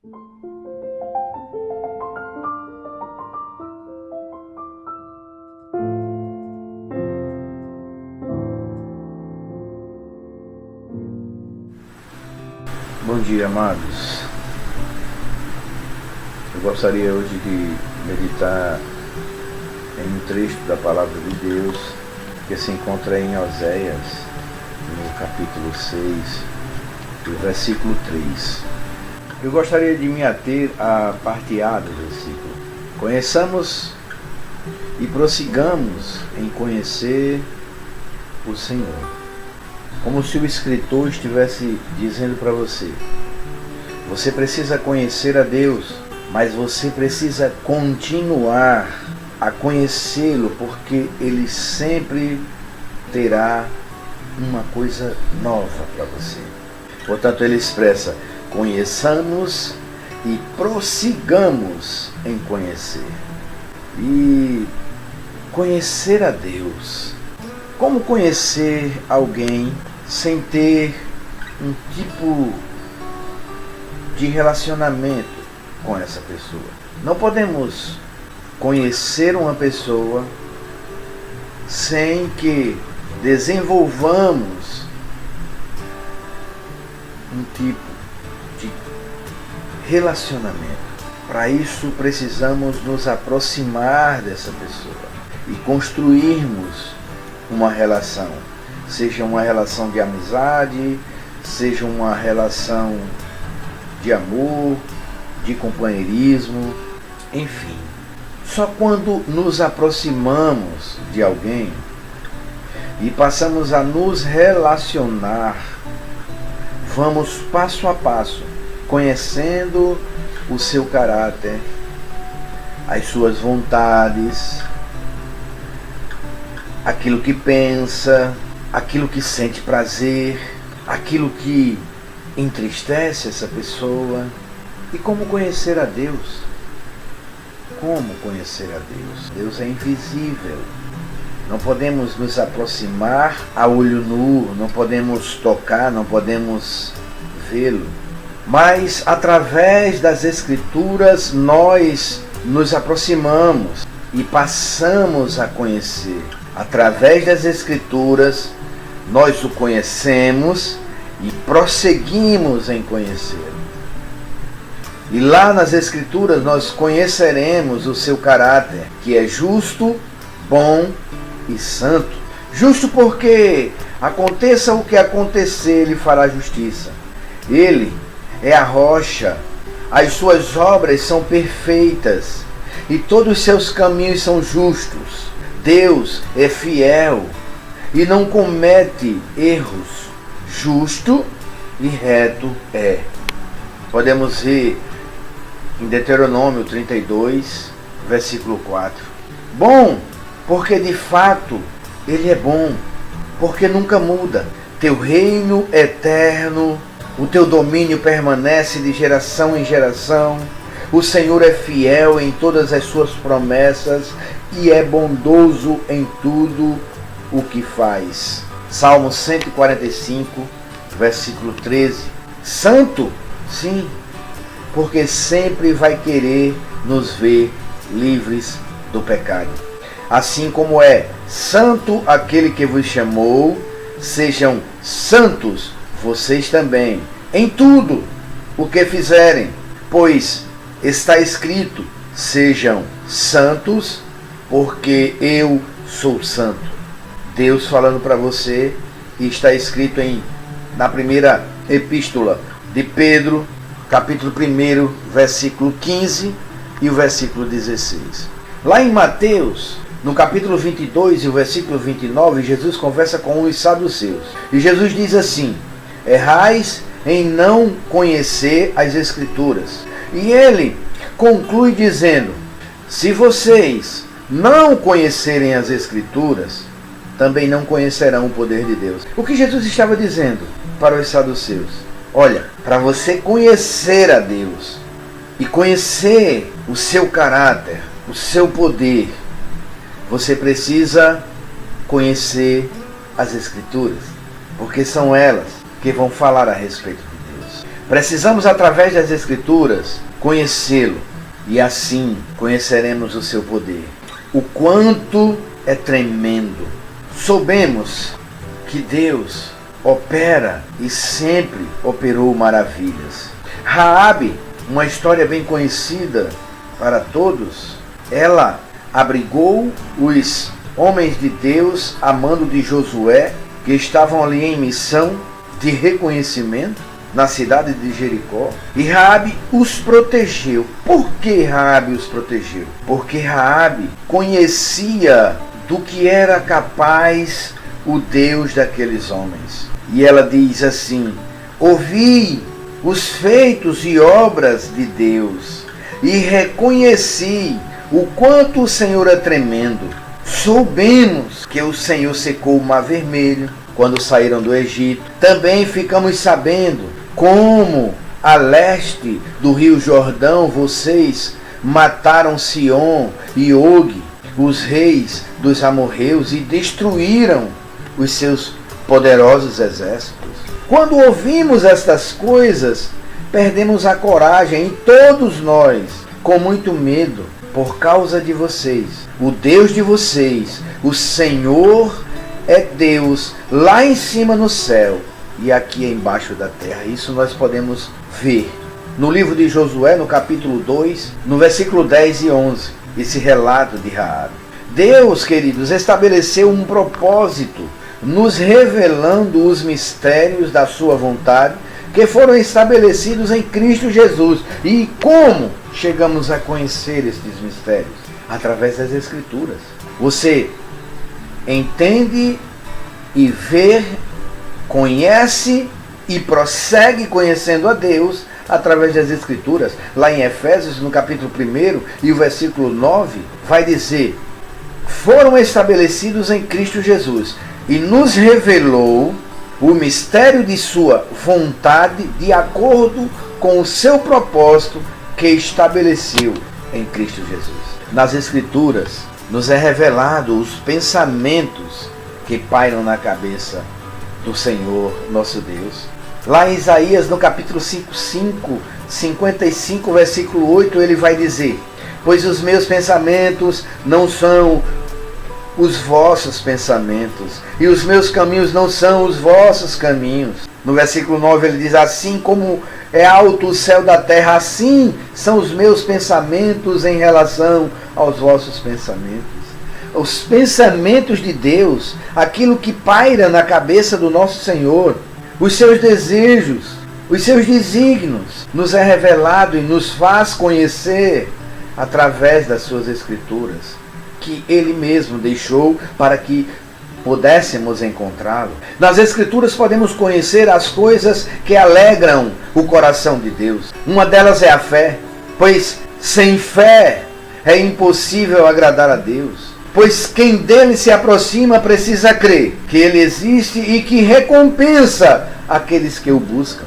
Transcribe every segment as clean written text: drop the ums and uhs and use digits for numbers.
Bom dia, amados. Eu gostaria hoje de meditar em um trecho da Palavra de Deus que se encontra em Oséias, no capítulo 6, do versículo 3. Eu gostaria de me ater à parte A do versículo. Conheçamos e prossigamos em conhecer o Senhor. Como se o escritor estivesse dizendo para você: você precisa conhecer a Deus, mas você precisa continuar a conhecê-lo, porque Ele sempre terá uma coisa nova para você. Portanto, ele expressa: conheçamos e prossigamos em conhecer. E conhecer a Deus. Como conhecer alguém sem ter um tipo de relacionamento com essa pessoa? Não podemos conhecer uma pessoa sem que desenvolvamos um tipo de relacionamento. Para isso precisamos nos aproximar dessa pessoa e construirmos uma relação, seja uma relação de amizade, seja uma relação de amor, de companheirismo, enfim. Só quando nos aproximamos de alguém e passamos a nos relacionar, vamos passo a passo, conhecendo o seu caráter, as suas vontades, aquilo que pensa, aquilo que sente prazer, aquilo que entristece essa pessoa. E como conhecer a Deus? Como conhecer a Deus? Deus é invisível. Não podemos nos aproximar a olho nu, não podemos tocar, não podemos vê-lo. Mas através das Escrituras nós nos aproximamos e passamos a conhecer. Através das Escrituras nós o conhecemos e prosseguimos em conhecê-lo. E lá nas Escrituras nós conheceremos o seu caráter, que é justo, bom e santo. Justo porque aconteça o que acontecer, ele fará justiça. Ele é a rocha, as suas obras são perfeitas e todos os seus caminhos são justos. Deus é fiel e não comete erros. Justo e reto é. Podemos ver em Deuteronômio 32, versículo 4. Bom, porque de fato ele é bom, porque nunca muda. Teu reino é eterno, o teu domínio permanece de geração em geração. O Senhor é fiel em todas as suas promessas e é bondoso em tudo o que faz. Salmo 145, versículo 13. Santo? Sim, porque sempre vai querer nos ver livres do pecado. Assim como é santo aquele que vos chamou, sejam santos vocês também, em tudo o que fizerem, pois está escrito: sejam santos, porque eu sou santo. Deus falando para você, e está escrito na primeira epístola de Pedro, capítulo 1, versículo 15 e o versículo 16. Lá em Mateus, no capítulo 22 e o versículo 29, Jesus conversa com os saduceus. E Jesus diz assim: errais em não conhecer as Escrituras. E ele conclui dizendo: se vocês não conhecerem as Escrituras, também não conhecerão o poder de Deus. O que Jesus estava dizendo para os saduceus? Olha, para você conhecer a Deus e conhecer o seu caráter, o seu poder, você precisa conhecer as Escrituras, porque são elas que vão falar a respeito de Deus. Precisamos, através das Escrituras, conhecê-lo, e assim conheceremos o seu poder. O quanto é tremendo. Soubemos que Deus opera e sempre operou maravilhas. Raabe, uma história bem conhecida para todos, ela abrigou os homens de Deus a mando de Josué, que estavam ali em missão de reconhecimento na cidade de Jericó, e Raabe os protegeu. Por que Raabe os protegeu? Porque Raabe conhecia do que era capaz o Deus daqueles homens. E ela diz assim: ouvi os feitos e obras de Deus e reconheci o quanto o Senhor é tremendo. Soubemos que o Senhor secou o Mar Vermelho quando saíram do Egito. Também ficamos sabendo como a leste do rio Jordão vocês mataram Sion e Og, os reis dos amorreus, e destruíram os seus poderosos exércitos. Quando ouvimos estas coisas, perdemos a coragem, e todos nós, com muito medo, por causa de vocês. O Deus de vocês, o Senhor, é Deus lá em cima no céu e aqui embaixo da terra. Isso nós podemos ver no livro de Josué, no capítulo 2, no versículo 10 e 11, esse relato de Raabe. Deus, queridos, estabeleceu um propósito, nos revelando os mistérios da sua vontade, que foram estabelecidos em Cristo Jesus. E como chegamos a conhecer estes mistérios? Através das Escrituras. Você entende e vê, conhece e prossegue conhecendo a Deus através das Escrituras. Lá em Efésios, no capítulo 1 e o versículo 9, vai dizer: foram estabelecidos em Cristo Jesus e nos revelou o mistério de sua vontade, de acordo com o seu propósito que estabeleceu em Cristo Jesus. Nas Escrituras nos é revelado os pensamentos que pairam na cabeça do Senhor nosso Deus. Lá em Isaías, no capítulo 55, versículo 8, ele vai dizer: pois os meus pensamentos não são os vossos pensamentos, e os meus caminhos não são os vossos caminhos. No versículo 9 ele diz: assim como é alto o céu da terra, assim são os meus pensamentos em relação aos vossos pensamentos. Os pensamentos de Deus, aquilo que paira na cabeça do nosso Senhor, os seus desejos, os seus desígnios, nos é revelado e nos faz conhecer através das suas Escrituras, que Ele mesmo deixou para que pudéssemos encontrá-lo. Nas Escrituras podemos conhecer as coisas que alegram o coração de Deus. Uma delas é a fé, pois sem fé é impossível agradar a Deus. Pois quem dele se aproxima precisa crer que ele existe e que recompensa aqueles que o buscam.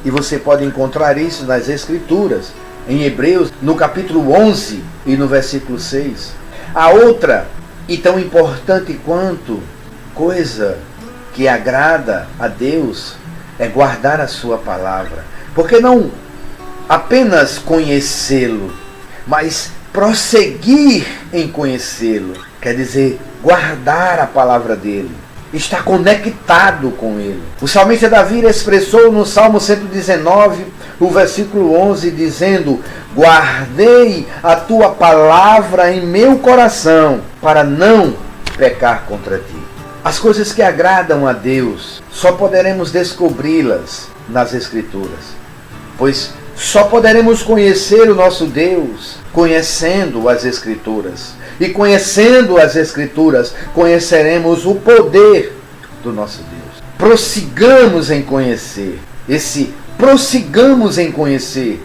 E você pode encontrar isso nas Escrituras, em Hebreus, no capítulo 11 e no versículo 6. A outra, e tão importante quanto, coisa que agrada a Deus é guardar a sua palavra. Porque não apenas conhecê-lo, mas prosseguir em conhecê-lo. Quer dizer, guardar a palavra dele, estar conectado com ele. O salmista Davi expressou no Salmo 119, o versículo 11, dizendo: guardei a tua palavra em meu coração, para não pecar contra ti. As coisas que agradam a Deus, só poderemos descobri-las nas Escrituras, pois só poderemos conhecer o nosso Deus conhecendo as Escrituras. E conhecendo as Escrituras, conheceremos o poder do nosso Deus. Prossigamos em conhecer. Prossigamos em conhecer,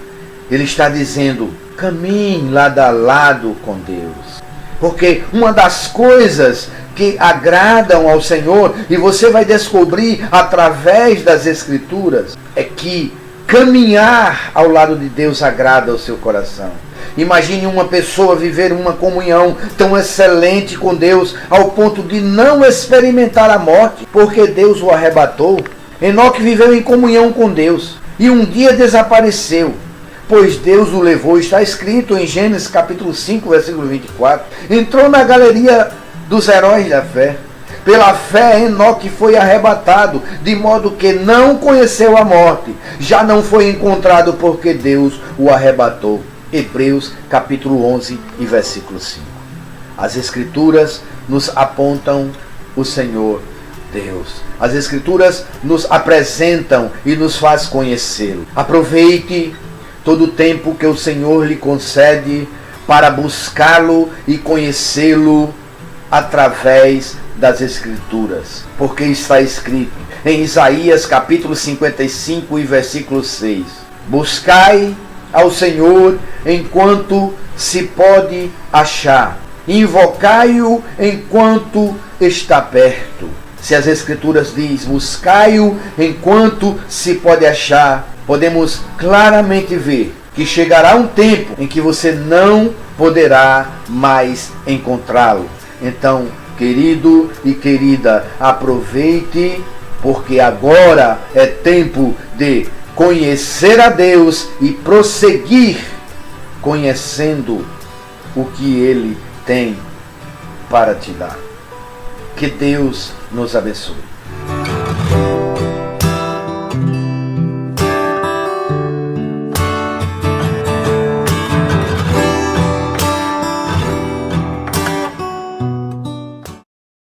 ele está dizendo: caminhe lado a lado com Deus. Porque uma das coisas que agradam ao Senhor, e você vai descobrir através das Escrituras, é que caminhar ao lado de Deus agrada ao seu coração. Imagine uma pessoa viver uma comunhão tão excelente com Deus, ao ponto de não experimentar a morte, porque Deus o arrebatou. Enoque viveu em comunhão com Deus. e um dia desapareceu, pois Deus o levou. Está escrito em Gênesis capítulo 5, versículo 24. Entrou na galeria dos heróis da fé. Pela fé, Enoque foi arrebatado, de modo que não conheceu a morte. Já não foi encontrado porque Deus o arrebatou. Hebreus capítulo 11 e versículo 5. As Escrituras nos apontam o Senhor Deus. As Escrituras nos apresentam e nos faz conhecê-lo. Aproveite todo o tempo que o Senhor lhe concede para buscá-lo e conhecê-lo através das Escrituras, porque está escrito em Isaías capítulo 55 e versículo 6: buscai ao Senhor enquanto se pode achar, invocai-o enquanto está perto. Se as Escrituras diz buscai-o enquanto se pode achar, podemos claramente ver que chegará um tempo em que você não poderá mais encontrá-lo. Então, querido e querida, aproveite, porque agora é tempo de conhecer a Deus e prosseguir conhecendo o que Ele tem para te dar. Que Deus nos abençoe.